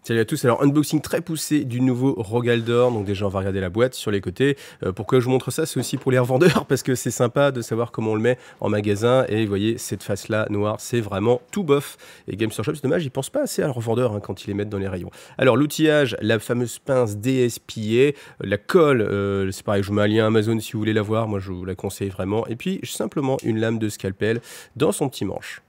Salut à tous, alors unboxing très poussé du nouveau Rogue Aldor, donc déjà on va regarder la boîte sur les côtés. Pourquoi je vous montre ça, c'est aussi pour les revendeurs, parce que c'est sympa de savoir comment on le met en magasin, et vous voyez cette face là noire, c'est vraiment tout bof. Et Games Workshop, c'est dommage, ils pensent pas assez à le revendeur quand ils les mettent dans les rayons. Alors l'outillage, la fameuse pince DSPA, la colle, c'est pareil, je vous mets un lien Amazon si vous voulez la voir, moi je vous la conseille vraiment, et puis simplement une lame de scalpel dans son petit manche.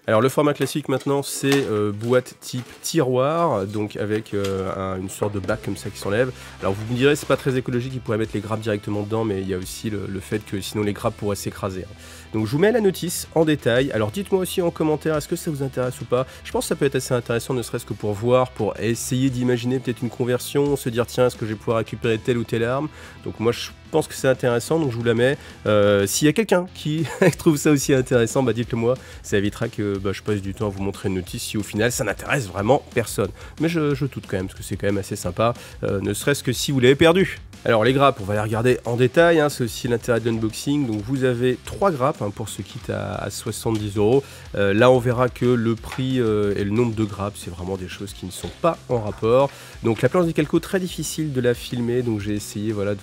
Alors le format classique maintenant c'est boîte type tiroir, donc avec une sorte de bac comme ça qui s'enlève. Alors vous me direz c'est pas très écologique, ils pourraient mettre les grappes directement dedans, mais il y a aussi le fait que sinon les grappes pourraient s'écraser. Donc je vous mets la notice en détail, alors dites-moi aussi en commentaire est-ce que ça vous intéresse ou pas. Je pense que ça peut être assez intéressant ne serait-ce que pour voir, pour essayer d'imaginer peut-être une conversion, se dire tiens est-ce que je vais pouvoir récupérer telle ou telle arme. Donc moi je pense que c'est intéressant, donc je vous la mets. S'il y a quelqu'un qui trouve ça aussi intéressant, bah dites-le moi, ça évitera que je passe du temps à vous montrer une notice si au final ça n'intéresse vraiment personne. Mais je doute quand même, parce que c'est quand même assez sympa, ne serait-ce que si vous l'avez perdu. Alors les grappes, on va les regarder en détail, c'est aussi l'intérêt de l'unboxing. Donc vous avez 3 grappes pour ce kit à 70 €. Là on verra que le prix et le nombre de grappes, c'est vraiment des choses qui ne sont pas en rapport. Donc la planche de calco, très difficile de la filmer, donc j'ai essayé voilà, de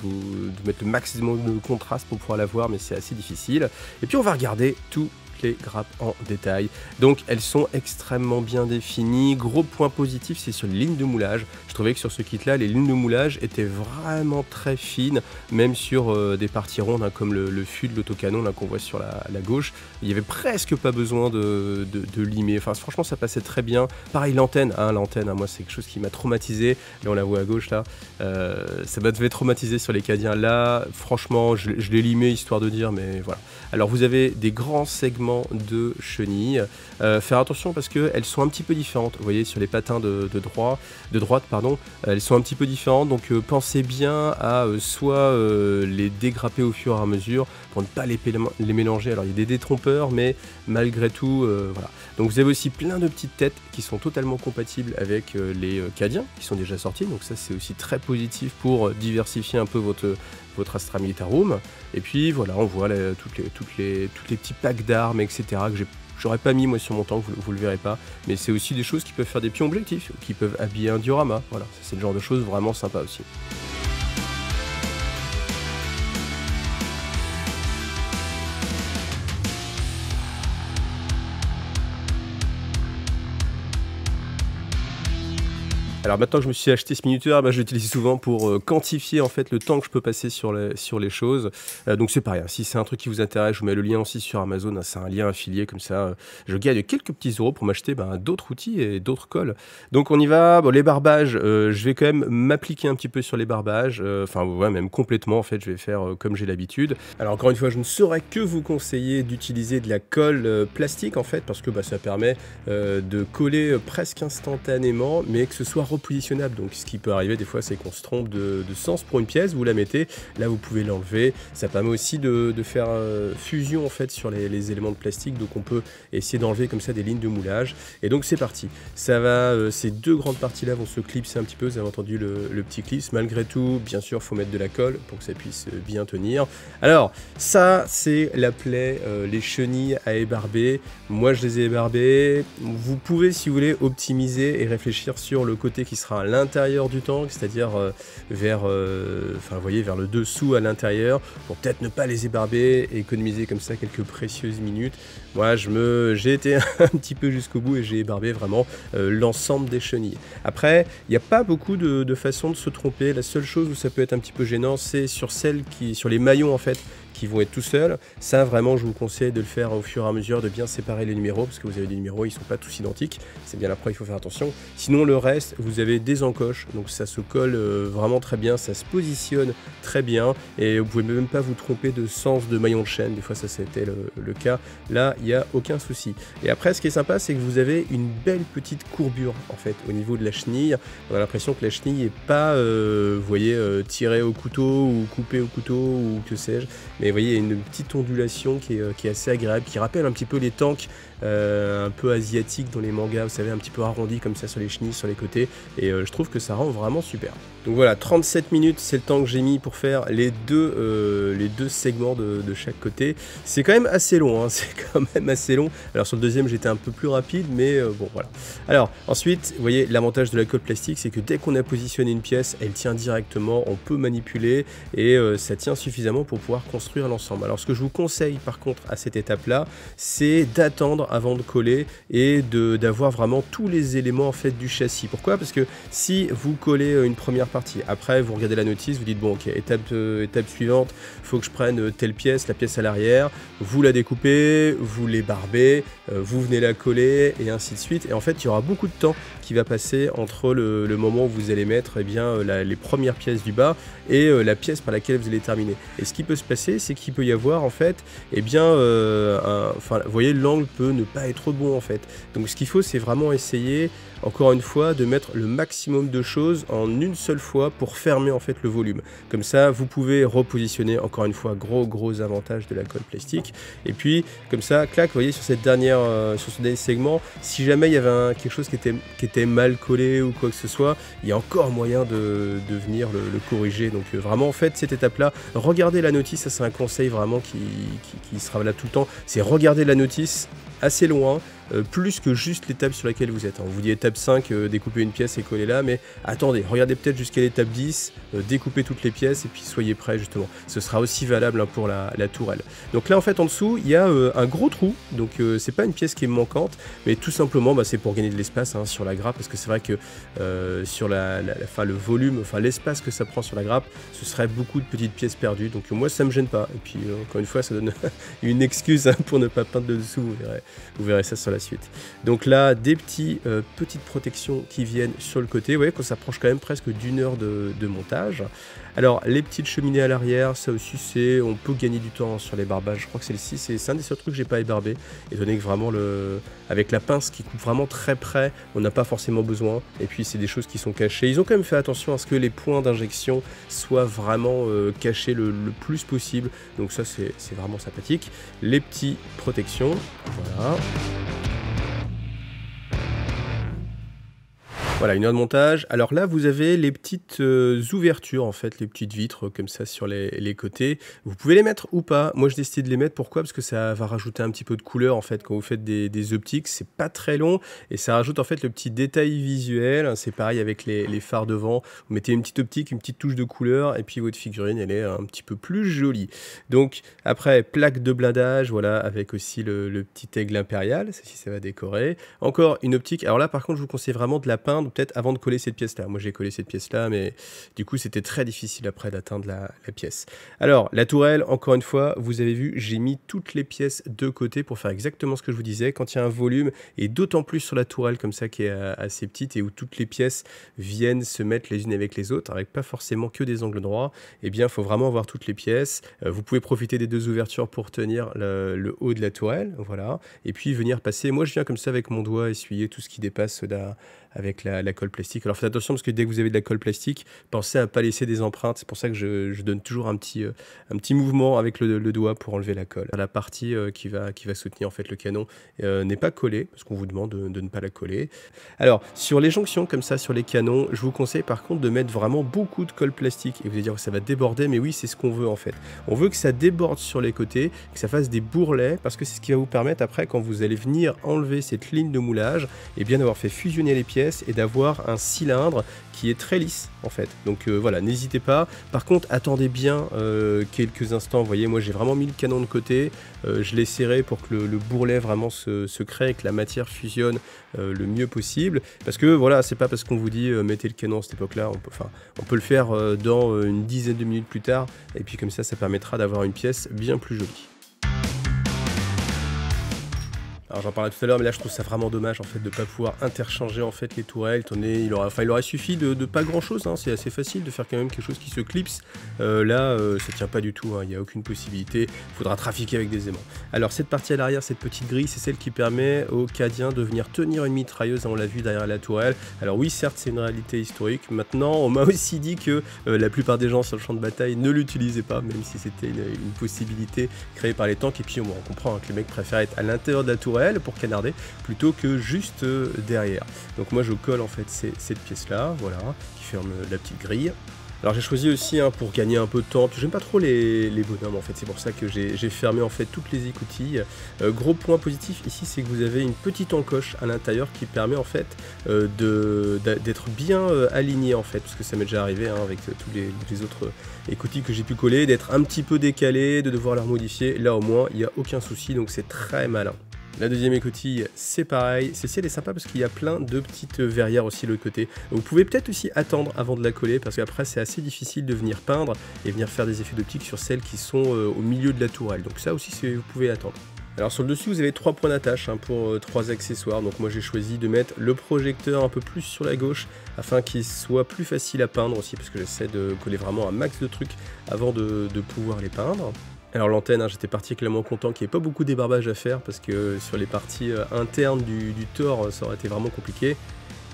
mettre le maximum de contraste pour pouvoir la voir, mais c'est assez difficile. Et puis on va regarder tout les grappes en détail. Donc elles sont extrêmement bien définies. Gros point positif, c'est sur les lignes de moulage. Je trouvais que sur ce kit là, les lignes de moulage étaient vraiment très fines, même sur des parties rondes comme le fût de l'autocanon qu'on voit sur la gauche. Il n'y avait presque pas besoin de limer. Enfin franchement ça passait très bien. Pareil l'antenne, moi c'est quelque chose qui m'a traumatisé. Là on la voit à gauche là. Ça m'avait traumatisé sur les Cadiens là. Franchement je l'ai limé histoire de dire, mais voilà. Alors vous avez des grands segments de chenilles. Faire attention parce qu'elles sont un petit peu différentes. Vous voyez sur les patins de droite, elles sont un petit peu différentes. Donc pensez bien à soit les dégrapper au fur et à mesure pour ne pas les mélanger. Alors il y a des détrompeurs, mais malgré tout, voilà. Donc vous avez aussi plein de petites têtes qui sont totalement compatibles avec les Cadiens qui sont déjà sortis. Donc ça c'est aussi très positif pour diversifier un peu votre Astra Militarum. Et puis voilà, on voit toutes les petits packs d'armes, etc. que j'aurais pas mis moi sur mon tank, vous le verrez pas. Mais c'est aussi des choses qui peuvent faire des pions objectifs, qui peuvent habiller un diorama. Voilà, c'est le genre de choses vraiment sympa aussi. Alors maintenant que je me suis acheté ce minuteur, je l'utilise souvent pour quantifier en fait le temps que je peux passer sur les choses. Donc c'est pareil, si c'est un truc qui vous intéresse, je vous mets le lien aussi sur Amazon, c'est un lien affilié comme ça. Je gagne quelques petits euros pour m'acheter d'autres outils et d'autres colles. Donc on y va, bon, les barbages, je vais quand même m'appliquer un petit peu sur les barbages, enfin ouais, même complètement en fait, je vais faire comme j'ai l'habitude. Alors encore une fois, je ne saurais que vous conseiller d'utiliser de la colle plastique en fait, parce que ça permet de coller presque instantanément, mais que ce soit repositionnable. Donc ce qui peut arriver des fois, c'est qu'on se trompe de sens pour une pièce, vous la mettez, là vous pouvez l'enlever. Ça permet aussi de faire fusion en fait sur les éléments de plastique, donc on peut essayer d'enlever comme ça des lignes de moulage. Et donc c'est parti. Ça va, ces deux grandes parties là vont se clipser un petit peu, vous avez entendu le petit clips. Malgré tout, bien sûr, faut mettre de la colle pour que ça puisse bien tenir. Alors ça c'est la plaie, les chenilles à ébarber. Moi je les ai ébarbées. Vous pouvez, si vous voulez, optimiser et réfléchir sur le côté qui sera à l'intérieur du tank, c'est-à-dire vers le dessous à l'intérieur, pour peut-être ne pas les ébarber et économiser comme ça quelques précieuses minutes. Moi j'ai été un petit peu jusqu'au bout et j'ai ébarbé vraiment l'ensemble des chenilles. Après, il n'y a pas beaucoup de façons de se tromper. La seule chose où ça peut être un petit peu gênant, c'est sur les maillons en fait, qui vont être tout seuls. Ça vraiment je vous conseille de le faire au fur et à mesure, de bien séparer les numéros, parce que vous avez des numéros, ils sont pas tous identiques, c'est bien la preuve, il faut faire attention. Sinon le reste, vous avez des encoches, donc ça se colle vraiment très bien, ça se positionne très bien, et vous pouvez même pas vous tromper de sens de maillon de chaîne, des fois ça c'était le cas, là il n'y a aucun souci. Et après ce qui est sympa, c'est que vous avez une belle petite courbure en fait au niveau de la chenille. On a l'impression que la chenille est pas vous voyez tirée au couteau ou coupée au couteau ou que sais-je, mais vous voyez, il y a une petite ondulation qui est assez agréable, qui rappelle un petit peu les tanks un peu asiatique dans les mangas, vous savez, un petit peu arrondi comme ça sur les chenilles, sur les côtés, et je trouve que ça rend vraiment super. Donc voilà, 37 minutes, c'est le temps que j'ai mis pour faire les deux segments de chaque côté. C'est quand même assez long, hein, c'est quand même assez long. Alors sur le deuxième, j'étais un peu plus rapide, mais bon, voilà. Alors ensuite, vous voyez, l'avantage de la colle plastique, c'est que dès qu'on a positionné une pièce, elle tient directement, on peut manipuler, et ça tient suffisamment pour pouvoir construire l'ensemble. Alors ce que je vous conseille par contre à cette étape-là, c'est d'attendre avant de coller et d'avoir vraiment tous les éléments en fait du châssis. Pourquoi? Parce que si vous collez une première partie, après vous regardez la notice, vous dites bon ok, étape suivante, il faut que je prenne telle pièce, la pièce à l'arrière, vous la découpez, vous les barbez, vous venez la coller et ainsi de suite, et en fait il y aura beaucoup de temps qui va passer entre le moment où vous allez mettre eh bien, les premières pièces du bas et la pièce par laquelle vous allez terminer. Et ce qui peut se passer, c'est qu'il peut y avoir en fait, eh bien, vous voyez, l'angle peut ne pas être bon en fait. Donc ce qu'il faut, c'est vraiment essayer, encore une fois, de mettre le maximum de choses en une seule fois pour fermer en fait le volume. Comme ça, vous pouvez repositionner, encore une fois, gros avantage de la colle plastique. Et puis, comme ça, clac, vous voyez, sur ce dernier segment, si jamais il y avait quelque chose qui était mal collé ou quoi que ce soit, il y a encore moyen de venir le corriger. Donc vraiment, en fait, cette étape-là, regardez la notice, ça c'est un conseil vraiment qui sera là tout le temps, c'est regarder la notice assez loin, plus que juste l'étape sur laquelle vous êtes. On vous dit étape 5, découpez une pièce et collez là, mais attendez, regardez peut-être jusqu'à l'étape 10, découpez toutes les pièces et puis soyez prêts justement. Ce sera aussi valable hein, pour la tourelle. Donc là en fait en dessous, il y a un gros trou, donc c'est pas une pièce qui est manquante, mais tout simplement c'est pour gagner de l'espace hein, sur la grappe, parce que c'est vrai que sur le volume, enfin l'espace que ça prend sur la grappe, ce serait beaucoup de petites pièces perdues, donc moi ça me gêne pas. Et puis encore une fois, ça donne une excuse hein, pour ne pas peindre le dessous, vous verrez ça sur la suite. Donc là, des petites protections qui viennent sur le côté. Vous voyez qu'on s'approche quand même presque d'une heure de montage. Alors, les petites cheminées à l'arrière, ça aussi, on peut gagner du temps sur les barbages. Je crois que celle-ci, c'est un des seuls trucs que j'ai pas ébarbé, étant donné que vraiment, avec la pince qui coupe vraiment très près, on n'a pas forcément besoin. Et puis, c'est des choses qui sont cachées. Ils ont quand même fait attention à ce que les points d'injection soient vraiment cachés le plus possible. Donc ça, c'est vraiment sympathique. Les petites protections, voilà. Voilà, une heure de montage. Alors là, vous avez les petites ouvertures, en fait, les petites vitres comme ça sur les côtés. Vous pouvez les mettre ou pas. Moi, j'ai décidé de les mettre. Pourquoi? Parce que ça va rajouter un petit peu de couleur, en fait, quand vous faites des optiques. C'est pas très long et ça rajoute, en fait, le petit détail visuel. C'est pareil avec les phares devant. Vous mettez une petite optique, une petite touche de couleur et puis votre figurine, elle est un petit peu plus jolie. Donc, après, plaque de blindage, voilà, avec aussi le petit aigle impérial. Ceci, ça va décorer. Encore une optique. Alors là, par contre, je vous conseille vraiment de la peindre peut-être avant de coller cette pièce-là. Moi, j'ai collé cette pièce-là, mais du coup, c'était très difficile après d'atteindre la pièce. Alors, la tourelle, encore une fois, vous avez vu, j'ai mis toutes les pièces de côté pour faire exactement ce que je vous disais. Quand il y a un volume, et d'autant plus sur la tourelle comme ça, qui est assez petite, et où toutes les pièces viennent se mettre les unes avec les autres, avec pas forcément que des angles droits, eh bien, il faut vraiment avoir toutes les pièces. Vous pouvez profiter des deux ouvertures pour tenir le haut de la tourelle, voilà, et puis venir passer. Moi, je viens comme ça avec mon doigt, essuyer tout ce qui dépasse avec la colle plastique. Alors faites attention, parce que dès que vous avez de la colle plastique, pensez à ne pas laisser des empreintes. C'est pour ça que je donne toujours un petit mouvement avec le doigt pour enlever la colle. La partie qui va soutenir en fait le canon n'est pas collée, parce qu'on vous demande de ne pas la coller. Alors sur les jonctions comme ça, sur les canons, je vous conseille par contre de mettre vraiment beaucoup de colle plastique. Et vous allez dire que ça va déborder, mais oui, c'est ce qu'on veut en fait. On veut que ça déborde sur les côtés, que ça fasse des bourrelets, parce que c'est ce qui va vous permettre après, quand vous allez venir enlever cette ligne de moulage, et bien d'avoir fait fusionner les pièces et d'avoir un cylindre qui est très lisse en fait. Donc voilà, n'hésitez pas. Par contre, attendez bien quelques instants. Vous voyez, moi j'ai vraiment mis le canon de côté, je l'ai serré pour que le bourrelet vraiment se crée et que la matière fusionne le mieux possible. Parce que voilà, c'est pas parce qu'on vous dit mettez le canon à cette époque-là, on peut le faire dans une dizaine de minutes plus tard, et puis comme ça permettra d'avoir une pièce bien plus jolie. Alors j'en parlais tout à l'heure, mais là je trouve ça vraiment dommage en fait de ne pas pouvoir interchanger en fait les tourelles. Il aurait suffi de pas grand chose, hein. C'est assez facile de faire quand même quelque chose qui se clipse. Là ça tient pas du tout, hein. Il n'y a aucune possibilité, il faudra trafiquer avec des aimants. Alors cette partie à l'arrière, cette petite grille, c'est celle qui permet aux Cadiens de venir tenir une mitrailleuse, on l'a vu derrière la tourelle. Alors oui, certes c'est une réalité historique, maintenant on m'a aussi dit que la plupart des gens sur le champ de bataille ne l'utilisaient pas, même si c'était une possibilité créée par les tanks. Et puis on comprend hein, que les mecs préfèrent être à l'intérieur de la tourelle tourelle pour canarder, plutôt que juste derrière. Donc moi je colle en fait cette pièce-là, voilà, qui ferme la petite grille. Alors j'ai choisi aussi pour gagner un peu de temps, j'aime pas trop les bonhommes en fait, c'est pour ça que j'ai fermé en fait toutes les écoutilles. Gros point positif ici, c'est que vous avez une petite encoche à l'intérieur qui permet en fait d'être bien aligné en fait, parce que ça m'est déjà arrivé avec tous les autres écoutilles que j'ai pu coller, d'être un petit peu décalé, de devoir les remodifier. Là au moins il n'y a aucun souci, donc c'est très malin. La deuxième écoutille, c'est pareil. Celle-ci, elle est sympa parce qu'il y a plein de petites verrières aussi de l'autre côté. Vous pouvez peut-être aussi attendre avant de la coller parce qu'après, c'est assez difficile de venir peindre et venir faire des effets d'optique sur celles qui sont au milieu de la tourelle. Donc ça aussi, vous pouvez attendre. Alors sur le dessus, vous avez 3 points d'attache pour 3 accessoires. Donc moi, j'ai choisi de mettre le projecteur un peu plus sur la gauche afin qu'il soit plus facile à peindre aussi parce que j'essaie de coller vraiment un max de trucs avant de pouvoir les peindre. Alors l'antenne, j'étais particulièrement content qu'il n'y ait pas beaucoup de débarbage à faire parce que sur les parties internes du tore, ça aurait été vraiment compliqué.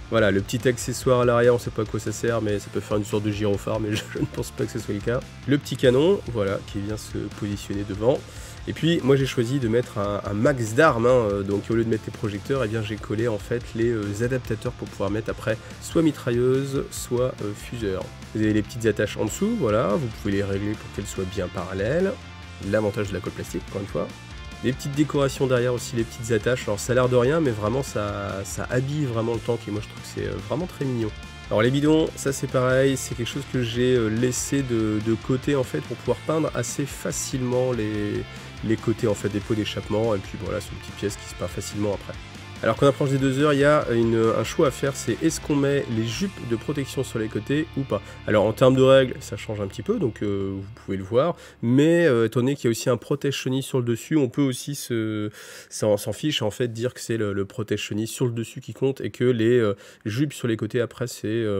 Voilà, le petit accessoire à l'arrière, on ne sait pas à quoi ça sert, mais ça peut faire une sorte de gyrophare, mais je ne pense pas que ce soit le cas. Le petit canon, voilà, qui vient se positionner devant. Et puis, moi j'ai choisi de mettre un max d'armes, donc au lieu de mettre les projecteurs, eh bien j'ai collé en fait les adaptateurs pour pouvoir mettre après soit mitrailleuse, soit fuseur. Vous avez les petites attaches en dessous, voilà, vous pouvez les régler pour qu'elles soient bien parallèles. L'avantage de la colle plastique, encore une fois. Les petites décorations derrière aussi, les petites attaches. Alors ça a l'air de rien, mais vraiment ça habille vraiment le tank et moi je trouve que c'est vraiment très mignon. Alors les bidons, ça c'est pareil, c'est quelque chose que j'ai laissé de côté en fait pour pouvoir peindre assez facilement les côtés en fait des pots d'échappement. Et puis voilà, c'est une petite pièce qui se peint facilement après. Alors qu'on approche des 2 heures, il y a un choix à faire, c'est est-ce qu'on met les jupes de protection sur les côtés ou pas. Alors en termes de règles, ça change un petit peu, donc vous pouvez le voir, mais étant donné qu'il y a aussi un protège-chenille sur le dessus, on peut aussi s'en fiche en fait, dire que c'est le protège-chenille sur le dessus qui compte et que les jupes sur les côtés après,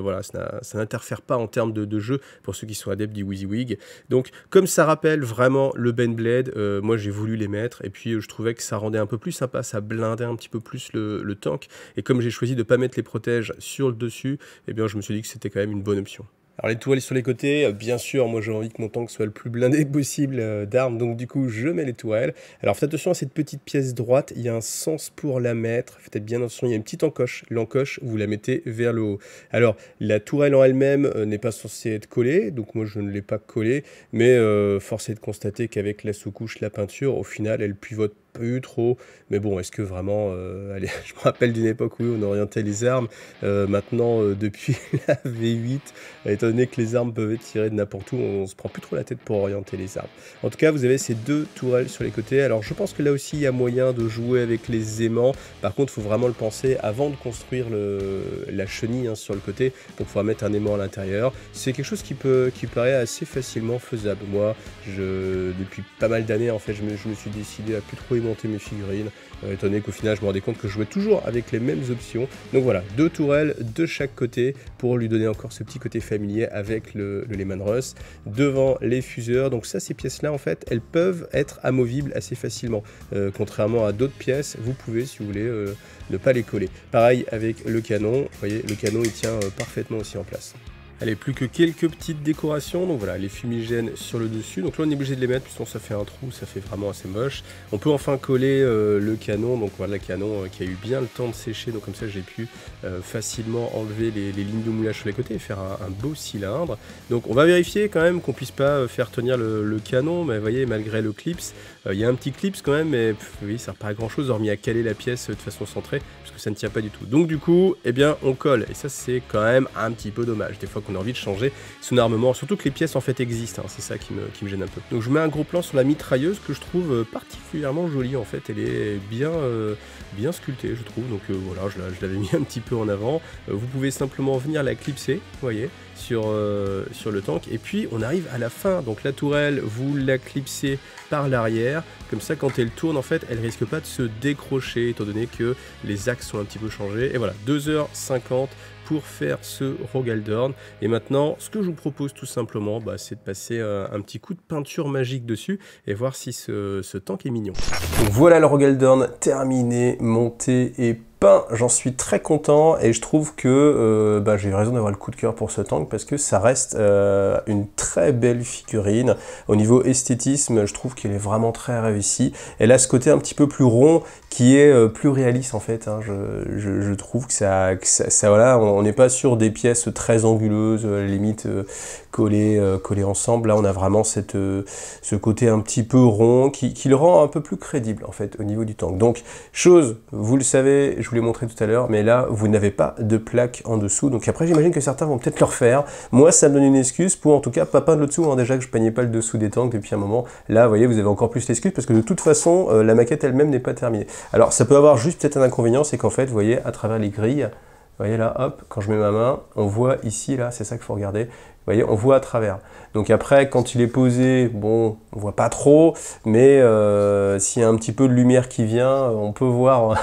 voilà, ça n'interfère pas en termes de jeu pour ceux qui sont adeptes du WYSIWYG. Donc comme ça rappelle vraiment le Ben Blade, moi j'ai voulu les mettre et puis je trouvais que ça rendait un peu plus sympa, ça blindait un petit peu plus le tank, et comme j'ai choisi de ne pas mettre les protèges sur le dessus, eh bien je me suis dit que c'était quand même une bonne option. Alors les tourelles sur les côtés, bien sûr, moi j'ai envie que mon tank soit le plus blindé possible d'armes, donc du coup je mets les tourelles. Alors faites attention à cette petite pièce droite, il y a un sens pour la mettre, faites bien attention, il y a une petite encoche, l'encoche vous la mettez vers le haut. Alors la tourelle en elle-même n'est pas censée être collée, donc moi je ne l'ai pas collée, mais force est de constater qu'avec la sous-couche, la peinture, au final elle pivote pas trop, mais bon, est-ce que vraiment, allez, je me rappelle d'une époque où on orientait les armes, maintenant depuis la V8, étant donné que les armes peuvent être tirées de n'importe où, on se prend plus trop la tête pour orienter les armes. En tout cas, vous avez ces 2 tourelles sur les côtés, alors je pense que là aussi il y a moyen de jouer avec les aimants, par contre il faut vraiment le penser avant de construire la chenille sur le côté, pour pouvoir mettre un aimant à l'intérieur. C'est quelque chose qui paraît assez facilement faisable. Moi, depuis pas mal d'années, en fait, je me suis décidé à plus trop monter mes figurines, étant donné qu'au final je me rendais compte que je jouais toujours avec les mêmes options. Donc voilà, 2 tourelles de chaque côté pour lui donner encore ce petit côté familier avec le Leman Russ. Devant les fuseurs, donc ça, ces pièces là en fait elles peuvent être amovibles assez facilement, contrairement à d'autres pièces, vous pouvez si vous voulez ne pas les coller. Pareil avec le canon, vous voyez le canon il tient parfaitement aussi en place. Allez, plus que quelques petites décorations, donc voilà, les fumigènes sur le dessus, donc là on est obligé de les mettre, puisque ça fait un trou, ça fait vraiment assez moche. On peut enfin coller le canon, donc voilà, le canon qui a eu bien le temps de sécher, donc comme ça j'ai pu facilement enlever les lignes de moulage sur les côtés et faire un beau cylindre. Donc on va vérifier quand même qu'on puisse pas faire tenir le canon, mais vous voyez, malgré le clips, il y a un petit clips quand même, mais oui, ça sert pas à grand chose, hormis à caler la pièce de façon centrée, parce que ça ne tient pas du tout. Donc du coup, eh bien on colle, et ça c'est quand même un petit peu dommage, des fois on a envie de changer son armement, surtout que les pièces en fait existent, c'est ça qui me gêne un peu. Donc je mets un gros plan sur la mitrailleuse que je trouve particulièrement jolie en fait, elle est bien sculptée je trouve, donc voilà, je l'avais mis un petit peu en avant. Vous pouvez simplement venir la clipser, vous voyez, sur le tank, et puis on arrive à la fin, donc la tourelle vous la clipsez par l'arrière, comme ça quand elle tourne en fait elle risque pas de se décrocher étant donné que les axes sont un petit peu changés, et voilà, 2h50 pour faire ce Rogaldorn. Et maintenant, ce que je vous propose tout simplement, c'est de passer un petit coup de peinture magique dessus et voir si ce tank est mignon. Donc voilà le Rogaldorn terminé, monté et ben, j'en suis très content et je trouve que j'ai eu raison d'avoir le coup de cœur pour ce tank parce que ça reste une très belle figurine. Au niveau esthétisme, je trouve qu'elle est vraiment très réussie. Elle a ce côté un petit peu plus rond qui est plus réaliste en fait. Hein. Je trouve que ça voilà, on n'est pas sur des pièces très anguleuses, limite collées ensemble. Là, on a vraiment ce côté un petit peu rond qui le rend un peu plus crédible en fait au niveau du tank. Donc, chose, vous le savez, je vous l'ai montré tout à l'heure, mais là, vous n'avez pas de plaque en dessous. Donc après, j'imagine que certains vont peut-être le refaire. Moi, ça me donne une excuse pour, en tout cas, pas peindre le dessous. Hein. Déjà que je peignais pas le dessous des tanks depuis un moment. Là, vous voyez, vous avez encore plus l'excuse parce que de toute façon, la maquette elle-même n'est pas terminée. Alors, ça peut avoir juste peut-être un inconvénient, c'est qu'en fait, vous voyez, à travers les grilles, vous voyez là, hop, quand je mets ma main, on voit ici, là, c'est ça qu'il faut regarder. Vous voyez, on voit à travers. Donc après, quand il est posé, bon, on voit pas trop, mais s'il y a un petit peu de lumière qui vient, on peut voir.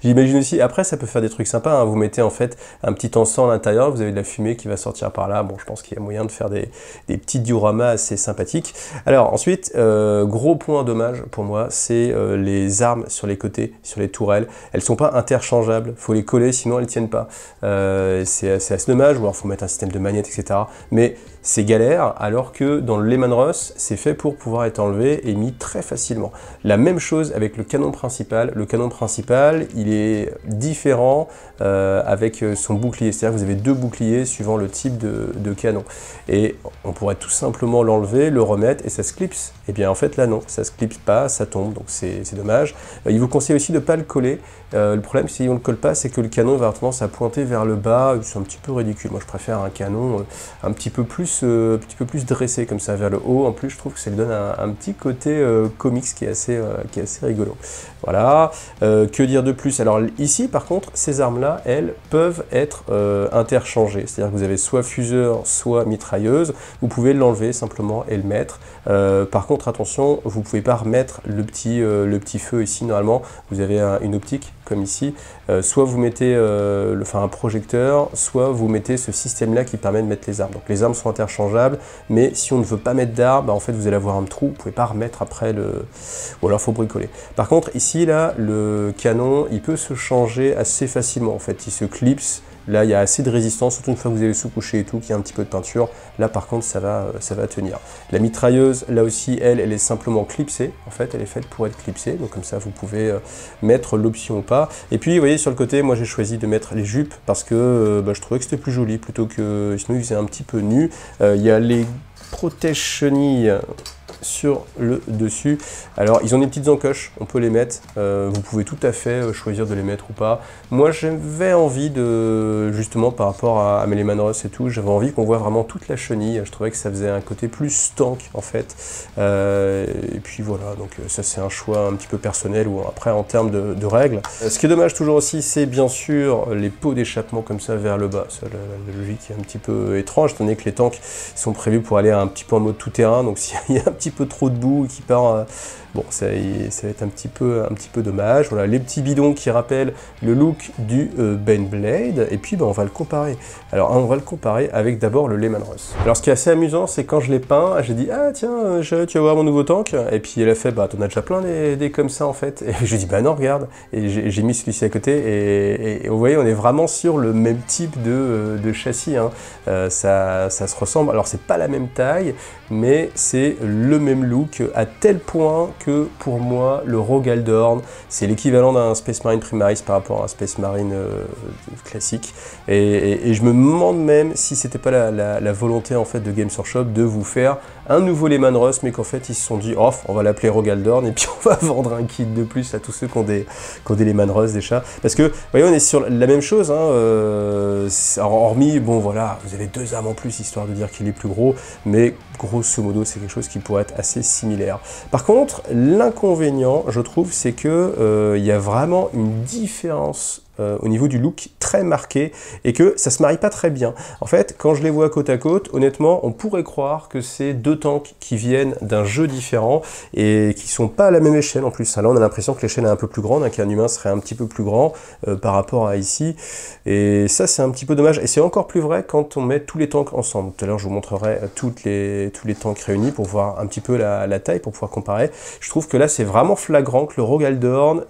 J'imagine aussi, après, ça peut faire des trucs sympas. Hein. Vous mettez en fait un petit encens à l'intérieur, vous avez de la fumée qui va sortir par là. Bon, je pense qu'il y a moyen de faire des petits dioramas assez sympathiques. Alors ensuite, gros point dommage pour moi, c'est les armes sur les côtés, sur les tourelles. Elles sont pas interchangeables, faut les coller, sinon elles tiennent pas. C'est assez dommage, ou alors faut mettre un système de magnettes, etc. Mais c'est galère, alors que dans le Leman Russ, c'est fait pour pouvoir être enlevé et mis très facilement. La même chose avec le canon principal. Le canon principal, il est différent avec son bouclier. C'est-à-dire que vous avez deux boucliers suivant le type de canon. Et on pourrait tout simplement l'enlever, le remettre et ça se clipse. Et bien en fait là non, ça se clipse pas, ça tombe, donc c'est dommage. Il vous conseille aussi de ne pas le coller. Le problème si on ne le colle pas, c'est que le canon va avoir tendance à pointer vers le bas. C'est un petit peu ridicule. Moi je préfère un canon un petit peu plus dressé comme ça vers le haut. En plus je trouve que ça lui donne un petit côté comics qui est assez rigolo. Voilà. Que dire de plus? Alors ici par contre, ces armes-là, elles peuvent être interchangées. C'est-à-dire que vous avez soit fuseur, soit mitrailleuse. Vous pouvez l'enlever simplement et le mettre. Par contre, attention, vous ne pouvez pas remettre le petit feu ici. Normalement, vous avez une optique comme ici. Soit vous mettez un projecteur, soit vous mettez ce système-là qui permet de mettre les armes. Donc les armes sont interchangeables, mais si on ne veut pas mettre d'armes, en fait vous allez avoir un trou. Vous ne pouvez pas remettre après ou alors il faut bricoler. Par contre, ici, là, le canon, il peut se changer assez facilement. En fait, il se clipse. Là, il y a assez de résistance, surtout une fois que vous avez sous-couché et tout, qu'il y a un petit peu de peinture. Là, par contre, ça va tenir. La mitrailleuse, là aussi, elle est simplement clipsée. En fait, elle est faite pour être clipsée. Donc, comme ça, vous pouvez mettre l'option ou pas. Et puis, vous voyez, sur le côté, moi, j'ai choisi de mettre les jupes parce que je trouvais que c'était plus joli plutôt que sinon, il faisait un petit peu nu. Il y a les protège-chenilles sur le dessus. Alors, ils ont des petites encoches, on peut les mettre. Vous pouvez tout à fait choisir de les mettre ou pas. Moi, j'avais envie de, justement, par rapport à mes Leman Russ et tout, j'avais envie qu'on voit vraiment toute la chenille. Je trouvais que ça faisait un côté plus tank, en fait. Et puis voilà, donc ça, c'est un choix un petit peu personnel ou après, en termes de règles. Ce qui est dommage toujours aussi, c'est bien sûr les pots d'échappement comme ça vers le bas. Ça, la logique est un petit peu étrange, étant donné que les tanks sont prévus pour aller un petit peu en mode tout-terrain. Donc, s'il y a un petit peu trop de boue qui part, bon, ça va être un petit peu dommage. Voilà, les petits bidons qui rappellent le look du Baneblade, et puis on va le comparer. Alors on va le comparer avec d'abord le Leman Russ. Alors ce qui est assez amusant, c'est quand je l'ai peint, j'ai dit ah tiens, tu vas voir mon nouveau tank, et puis elle a fait bah t'en as déjà plein des comme ça en fait, et je dis bah non regarde, et j'ai mis celui-ci à côté, et vous voyez on est vraiment sur le même type de châssis, hein. Ça se ressemble, alors c'est pas la même taille, mais c'est le même look à tel point que pour moi le Rogue Aldorn c'est l'équivalent d'un Space Marine Primaris par rapport à un Space Marine classique, et je me demande même si c'était pas la volonté en fait de Games Workshop de vous faire un nouveau Leman Russ, mais qu'en fait ils se sont dit oh, on va l'appeler Rogue Aldorn et puis on va vendre un kit de plus à tous ceux qui ont des Leman Russ déjà, parce que vous voyez on est sur la même chose, hein, hormis bon voilà vous avez deux armes en plus histoire de dire qu'il est plus gros, mais grosso modo c'est quelque chose qui pourrait être assez similaire. Par contre l'inconvénient je trouve c'est que il y a vraiment une différence au niveau du look très marqué et que ça se marie pas très bien. En fait, quand je les vois côte à côte, honnêtement, on pourrait croire que c'est deux tanks qui viennent d'un jeu différent et qui sont pas à la même échelle en plus. Là, on a l'impression que l'échelle est un peu plus grande, qu'un humain serait un petit peu plus grand par rapport à ici. Et ça, c'est un petit peu dommage. Et c'est encore plus vrai quand on met tous les tanks ensemble. Tout à l'heure, je vous montrerai tous les tanks réunis pour voir un petit peu la taille, pour pouvoir comparer. Je trouve que là, c'est vraiment flagrant que le Rogaldorn,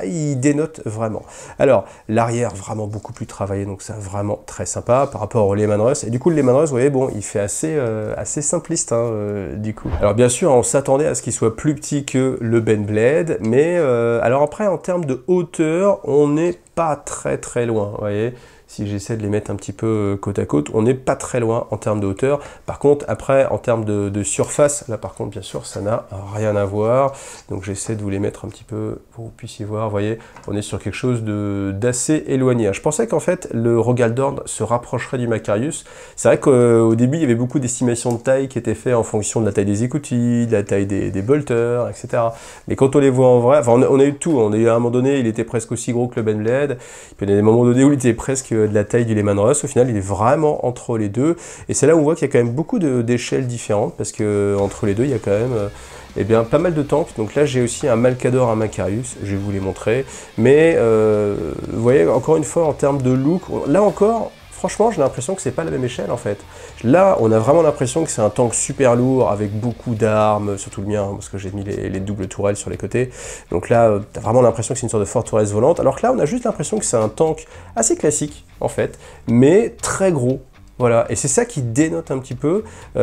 il dénote vraiment. Alors, l'arrière, vraiment beaucoup plus travaillé, donc c'est vraiment très sympa par rapport au Lehman Russ. Et du coup, le Lehman Russ, vous voyez, bon, il fait assez simpliste, hein, du coup. Alors, bien sûr, on s'attendait à ce qu'il soit plus petit que le Baneblade, mais alors après, en termes de hauteur, on n'est pas très loin, vous voyez. Si j'essaie de les mettre un petit peu côte à côte, on n'est pas très loin en termes de hauteur. Par contre, après, en termes de surface, là par contre, bien sûr, ça n'a rien à voir. Donc j'essaie de vous les mettre un petit peu pour que vous puissiez voir. Vous voyez, on est sur quelque chose d'assez éloigné. Je pensais qu'en fait, le Rogaldorn se rapprocherait du Macarius. C'est vrai qu'au début, il y avait beaucoup d'estimations de taille qui étaient faites en fonction de la taille des écoutilles, de la taille des bolters, etc. Mais quand on les voit en vrai, enfin, on a eu tout. On a eu à un moment donné, il était presque aussi gros que le Baneblade. Puis il y a des moments donnés où il était presque de la taille du Lehman Russ. Au final, il est vraiment entre les deux. Et c'est là où on voit qu'il y a quand même beaucoup d'échelles différentes, parce que entre les deux, il y a quand même pas mal de tanks. Donc là, j'ai aussi un Malcador, un Macarius. Je vais vous les montrer. Mais vous voyez, encore une fois, en termes de look, là encore, franchement, j'ai l'impression que c'est pas la même échelle en fait. Là, on a vraiment l'impression que c'est un tank super lourd avec beaucoup d'armes, surtout le mien, hein, parce que j'ai mis les doubles tourelles sur les côtés. Donc là, tu as vraiment l'impression que c'est une sorte de forteresse volante. Alors que là, on a juste l'impression que c'est un tank assez classique en fait, mais très gros. Voilà, et c'est ça qui dénote un petit peu. J'ai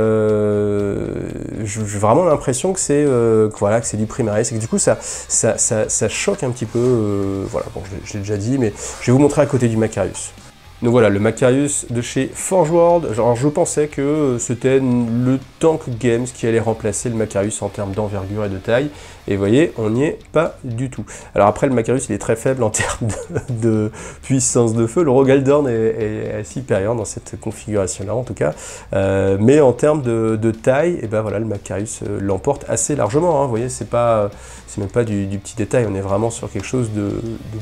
vraiment l'impression que c'est voilà, que c'est du Primaris, et que du coup ça choque un petit peu. Voilà, bon, je l'ai déjà dit, mais je vais vous montrer à côté du Macarius. Donc voilà, le Macarius de chez Forge World. Genre, je pensais que c'était le Tank Games qui allait remplacer le Macarius en termes d'envergure et de taille. Et vous voyez, on n'y est pas du tout. Alors après, le Macarius, il est très faible en termes de puissance de feu. Le Rogaldorn est supérieur dans cette configuration-là, en tout cas. Mais en termes de taille, et ben voilà, le Macarius l'emporte assez largement. Hein. Vous voyez, c'est même pas du petit détail. On est vraiment sur quelque chose de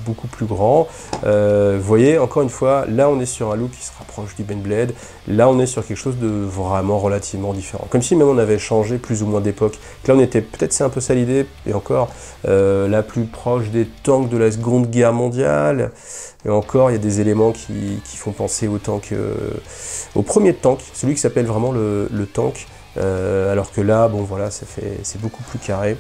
beaucoup plus grand. Vous voyez, encore une fois, là, on est sur un look qui se rapproche du Baneblade. Là, on est sur quelque chose de vraiment relativement différent. Comme si même on avait changé plus ou moins d'époque. Là, on était, peut-être c'est un peu ça l'idée, et encore, la plus proche des tanks de la Seconde Guerre mondiale. Et encore, il y a des éléments qui font penser au tank, au premier tank, celui qui s'appelle vraiment le tank. Alors que là, bon voilà, c'est beaucoup plus carré.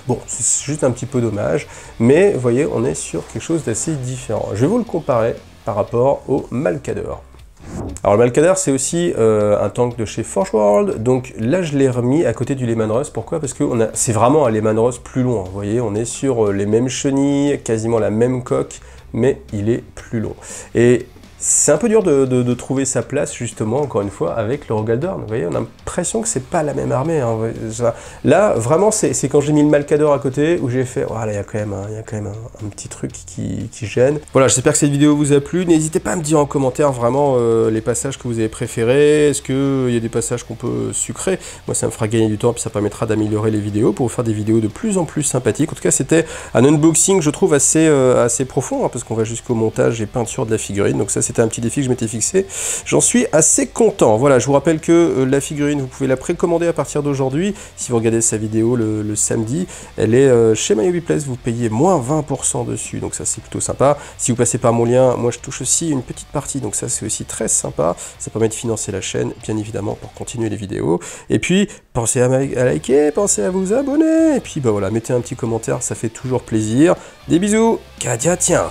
Bon, c'est juste un petit peu dommage, mais vous voyez, on est sur quelque chose d'assez différent. Je vais vous le comparer par rapport au Malcador. Alors le Malcador, c'est aussi un tank de chez Forge World, donc là je l'ai remis à côté du Lehman Russ. Pourquoi? Parce que c'est vraiment un Lehman Russ plus long, vous voyez, on est sur les mêmes chenilles, quasiment la même coque, mais il est plus long. Et c'est un peu dur de trouver sa place, justement, encore une fois, avec le Rogaldorn. Vous voyez, on a l'impression que c'est pas la même armée. Hein. Là, vraiment, c'est quand j'ai mis le Malcador à côté, où j'ai fait, voilà, il y a quand même un petit truc qui gêne. Voilà, j'espère que cette vidéo vous a plu. N'hésitez pas à me dire en commentaire, vraiment, les passages que vous avez préférés. Est-ce qu'il y a des passages qu'on peut sucrer? Moi, ça me fera gagner du temps, puis ça permettra d'améliorer les vidéos, pour vous faire des vidéos de plus en plus sympathiques. En tout cas, c'était un unboxing, je trouve, assez profond, hein, parce qu'on va jusqu'au montage et peinture de la figurine. Donc ça, c'était un petit défi que je m'étais fixé. J'en suis assez content. Voilà, je vous rappelle que la figurine, vous pouvez la précommander à partir d'aujourd'hui. Si vous regardez sa vidéo le samedi, elle est chez MyHobbyPlace, vous payez moins 20% dessus. Donc ça, c'est plutôt sympa. Si vous passez par mon lien, moi, je touche aussi une petite partie. Donc ça, c'est aussi très sympa. Ça permet de financer la chaîne, bien évidemment, pour continuer les vidéos. Et puis, pensez à liker, pensez à vous abonner. Et puis, bah voilà, mettez un petit commentaire, ça fait toujours plaisir. Des bisous. Kadia, tiens.